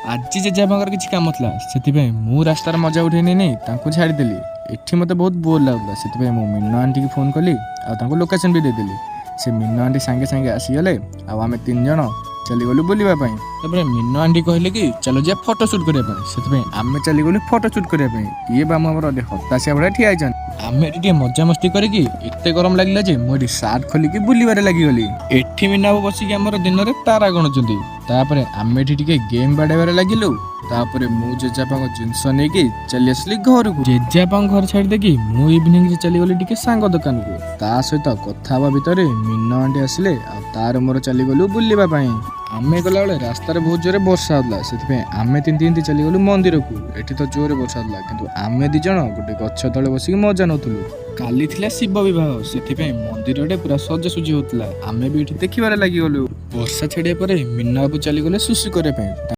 ଆଜି ଜେଜେବାପାଙ୍କର କିଛି କାମ ଥିଲା, ସେଥିପାଇଁ ମୁଁ ରାସ୍ତାର ମଜା ଉଠେଇ ନେଇ ତାଙ୍କୁ ଛାଡ଼ିଦେଲି। ଏଠି ମୋତେ ବହୁତ ବୋର୍ ଲାଗୁଥିଲା, ସେଥିପାଇଁ ମୁଁ ମିନୁ ଆଣ୍ଟିକି ଫୋନ୍ କଲି ଆଉ ତାଙ୍କୁ ଲୋକେସନ୍ ବି ଦେଇଦେଲି। ସେ ମିନୁ ଆଣ୍ଟି ସାଙ୍ଗେ ସାଙ୍ଗେ ଆସିଗଲେ ଆଉ ଆମେ 3 ଜଣ ଚାଲିଗଲୁ ବୁଲିବା ପାଇଁ। ତାପରେ ମିନୁ ଆଣ୍ଟି କହିଲେ କି ଚାଲ ଯିବା ଫଟୋ ସୁଟ୍ କରିବା ପାଇଁ, ସେଥିପାଇଁ ଆମେ ଚାଲିଗଲୁ ଫଟୋ ସୁଟ୍ କରିବା ପାଇଁ। ଇଏ ବା ଆମର ହତାଶିଆ ଭଳିଆ ଠିଆ ହେଇଛନ୍ତି। ଆମେ ଏଠି ଟିକେ ମଜାମସ୍ତି କରିକି ଏତେ ଗରମ ଲାଗିଲା ଯେ ମୁଁ ଏଠି ସାର୍ଟ ଖୋଲିକି ବୁଲିବାରେ ଲାଗିଗଲି। ଏଠି ମିନା ବାବୁ ବସିକି ଆମର ଦିନରେ ତାରା ଗଣୁଛନ୍ତି। ତାପରେ ଆମେ ଏଠି ଟିକେ ଗେମ୍ ବାଡ଼େଇବାରେ ଲାଗିଲୁ। ତାପରେ ମୁଁ ଜେଜେବାପାଙ୍କ ଜିନିଷ ନେଇକି ଚାଲି ଆସିଲି ଘରକୁ। ଜେଜେବାପାଙ୍କ ଘର ଛାଡ଼ି ଦେଇକି ମୁଁ ଇଭିନିଂରେ ଚାଲିଗଲି ଟିକେ ସାଙ୍ଗ ଦୋକାନକୁ। ତା ସହିତ କଥା ହେବା ଭିତରେ ମିନୁ ଆଣ୍ଟି ଆସିଲେ ଆଉ ତାର ମୋର ଚାଲିଗଲୁ ବୁଲିବା ପାଇଁ। ଆମେ ଗଲାବେଳେ ରାସ୍ତାରେ ବହୁତ ଜୋରେ ବର୍ଷା ହେଉଥିଲା, ସେଥିପାଇଁ ଆମେ ତିନ୍ତି ଚାଲିଗଲୁ ମନ୍ଦିରକୁ। ଏଠି ତ ଜୋରେ ବର୍ଷା ହେଉଥିଲା, କିନ୍ତୁ ଆମେ 2 ଜଣ ଗୋଟେ ଗଛ ତଳେ ବସିକି ମଜା ନେଉଥିଲୁ। କାଲି ଥିଲା ଶିବ ବିବାହ, ସେଥିପାଇଁ ମନ୍ଦିରଟେ ପୁରା ସଜାସୁଜି ହେଉଥିଲା। ଆମେ ବି ଏଠି ଦେଖିବାରେ ଲାଗିଗଲୁ। ବର୍ଷା ଛାଡ଼ିବା ପରେ ମିନା ବାବୁ ଚାଲିଗଲେ ସୁସୁ କରିବା ପାଇଁ।